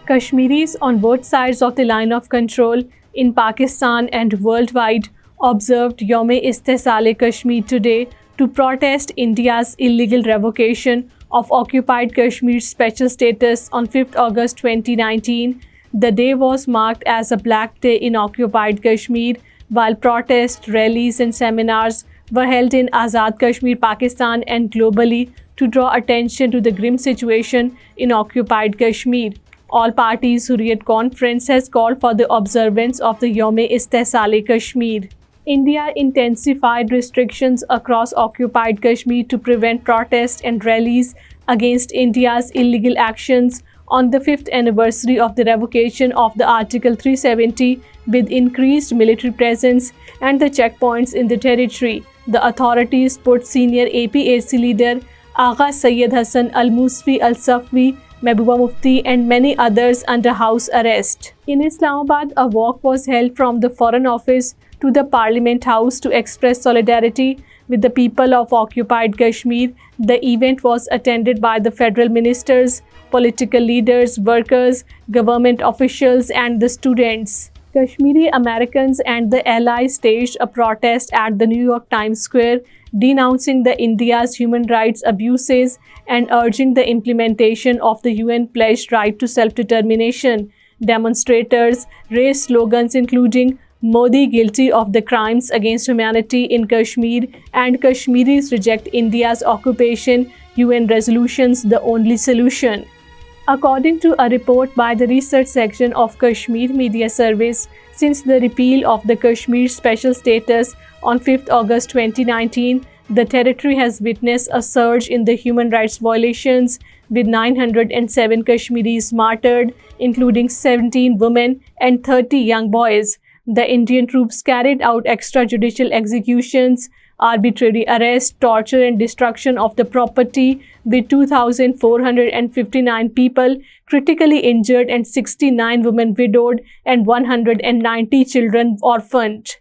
Kashmiris on both sides of the line of control in Pakistan and worldwide observed Yom-e-Istisal Kashmir today to protest India's illegal revocation of occupied Kashmir's special status on 5th August 2019. The day was marked as a Black Day in occupied Kashmir, while protests, rallies and seminars were held in Azad Kashmir, Pakistan and globally to draw attention to the grim situation in occupied Kashmir. All parties Hurriyat Conference has called for the observance of the Yom-e-Istisal Kashmir. India intensified restrictions across occupied Kashmir to prevent protests and rallies against India's illegal actions on the 5th anniversary of the revocation of the Article 370 with increased military presence and the checkpoints in the territory. The authorities put senior APAC leader Agha Syed Hassan Al-Musfi Al-Safwi, Mehbooba Mufti and many others under house arrest. In Islamabad, a walk was held from the Foreign Office to the Parliament House to express solidarity with the people of occupied Kashmir. The event was attended by the federal ministers, political leaders, workers, government officials and the students. Kashmiri Americans and the allies staged a protest at the New York Times Square, denouncing the India's human rights abuses and urging the implementation of the UN-pledged right to self-determination. Demonstrators raised slogans including "Modi guilty of the crimes against humanity in Kashmir" and "Kashmiris reject India's occupation, UN resolutions the only solution." According to a report by the research section of Kashmir Media Service, since the repeal of the Kashmir special status on 5th August 2019, the territory has witnessed a surge in the human rights violations, with 907 Kashmiris martyred, including 17 women and 30 young boys. The Indian troops carried out extrajudicial executions, arbitrary arrest, torture and destruction of the property, with 2,459 people critically injured and 69 women widowed and 190 children orphaned.